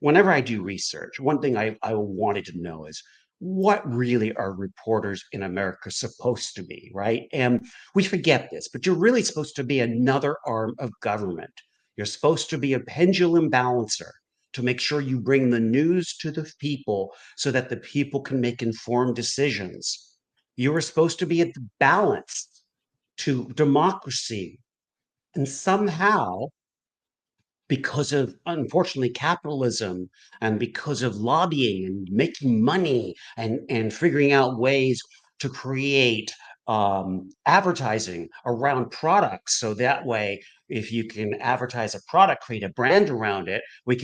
whenever I do research, one thing I wanted to know is what really are reporters in America supposed to be, right? And we forget this, but you're really supposed to be another arm of government. You're supposed to be a pendulum balancer to make sure you bring the news to the people so that the people can make informed decisions. You are supposed to be at the balance to democracy. And somehow, because of unfortunately capitalism and because of lobbying and making money and figuring out ways to create advertising around products, so that way if you can advertise a product, create a brand around it, we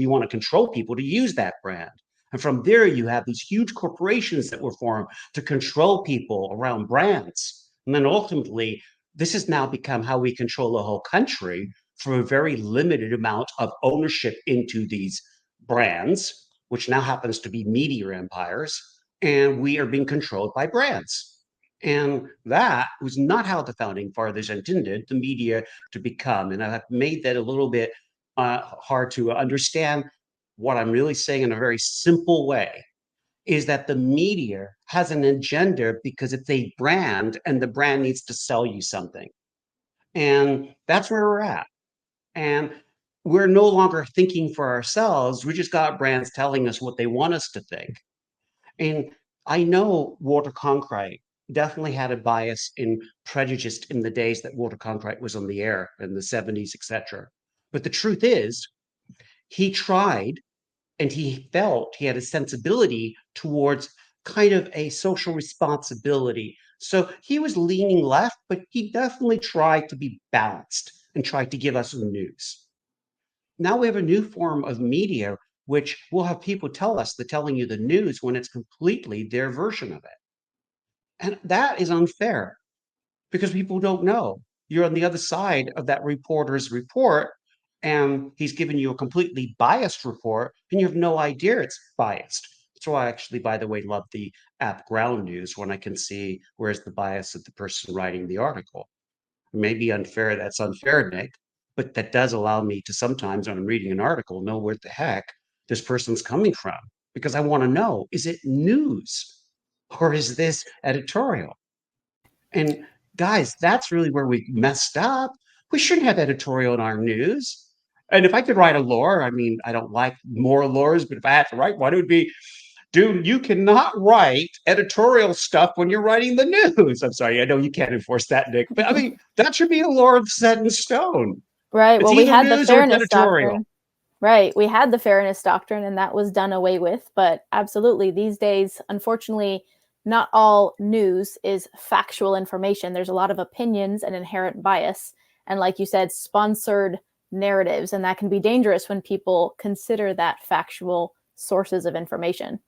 want to control people to use that brand. And from there you have these huge corporations that were formed to control people around brands. And then ultimately this has now become how we control the whole country for a very limited amount of ownership into these brands, which now happens to be media empires, and we are being controlled by brands. And that was not how the founding fathers intended the media to become. And I've made that a little bit hard to understand. What I'm really saying in a very simple way is that the media has an agenda because it's a brand and the brand needs to sell you something. And that's where we're at. And we're no longer thinking for ourselves. We just got brands telling us what they want us to think. And I know Walter Cronkite definitely had a bias in prejudice in the days that Walter Cronkite was on the air in the 70s, etc. But the truth is, he tried and he felt he had a sensibility towards kind of a social responsibility. So he was leaning left, but he definitely tried to be balanced and tried to give us the news. Now we have a new form of media, which will have people tell us they're telling you the news when it's completely their version of it. And that is unfair because people don't know. You're on the other side of that reporter's report, and he's giving you a completely biased report, and you have no idea it's biased. So I actually, by the way, love the app Ground News when I can see where's the bias of the person writing the article. It may be unfair, that's unfair, Nick, but that does allow me to sometimes, when I'm reading an article, know where the heck this person's coming from because I want to know, is it news or is this editorial? And guys, that's really where we messed up. We shouldn't have editorial in our news. And if I could write a lore, I mean, I don't like moral lores, but if I had to write one, it would be, dude, you cannot write editorial stuff when you're writing the news. I'm sorry, I know you can't enforce that, Nick, but I mean, that should be a lore set in stone. Right. It's Well, we either had the news or it's fairness editorial. doctrine. Right. We had the fairness doctrine, and that was done away with. But absolutely, these days, unfortunately, not all news is factual information. There's a lot of opinions and inherent bias. And like you said, sponsored narratives. And that can be dangerous when people consider that factual sources of information.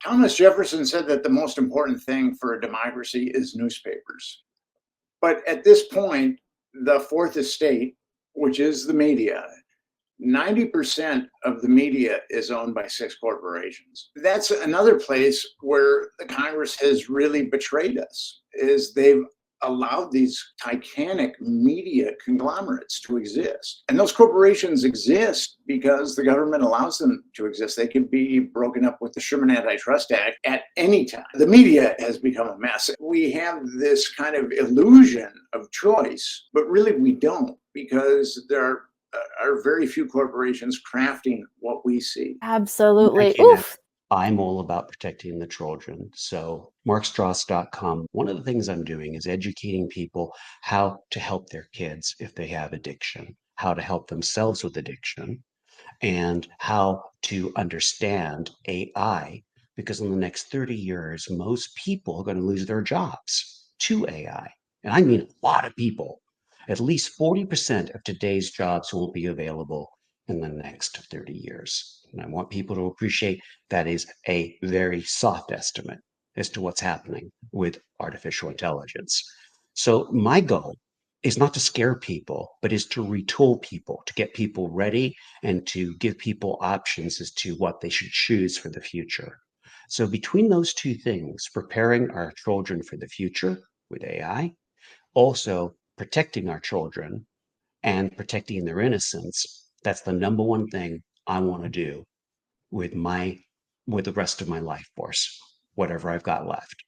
Thomas Jefferson said that the most important thing for a democracy is newspapers. But at this point, the fourth estate, which is the media, 90% of the media is owned by six corporations. That's another place where the Congress has really betrayed us, is they've allowed these titanic media conglomerates to exist. And those corporations exist because the government allows them to exist. They can be broken up with the Sherman Antitrust Act at any time. The media has become a mess. We have this kind of illusion of choice, but really we don't, because there are very few corporations crafting what we see. Absolutely. Thank you, Nick. Oof. I'm all about protecting the children. So, markstross.com, one of the things I'm doing is educating people how to help their kids if they have addiction, how to help themselves with addiction, and how to understand AI. Because in the next 30 years, most people are going to lose their jobs to AI. And I mean a lot of people. At least 40% of today's jobs won't be available in the next 30 years. And I want people to appreciate that is a very soft estimate as to what's happening with artificial intelligence. So my goal is not to scare people, but is to retool people, to get people ready and to give people options as to what they should choose for the future. So between those two things, preparing our children for the future with AI, also protecting our children and protecting their innocence, That's the number one thing I want to do with the rest of my life force, whatever I've got left.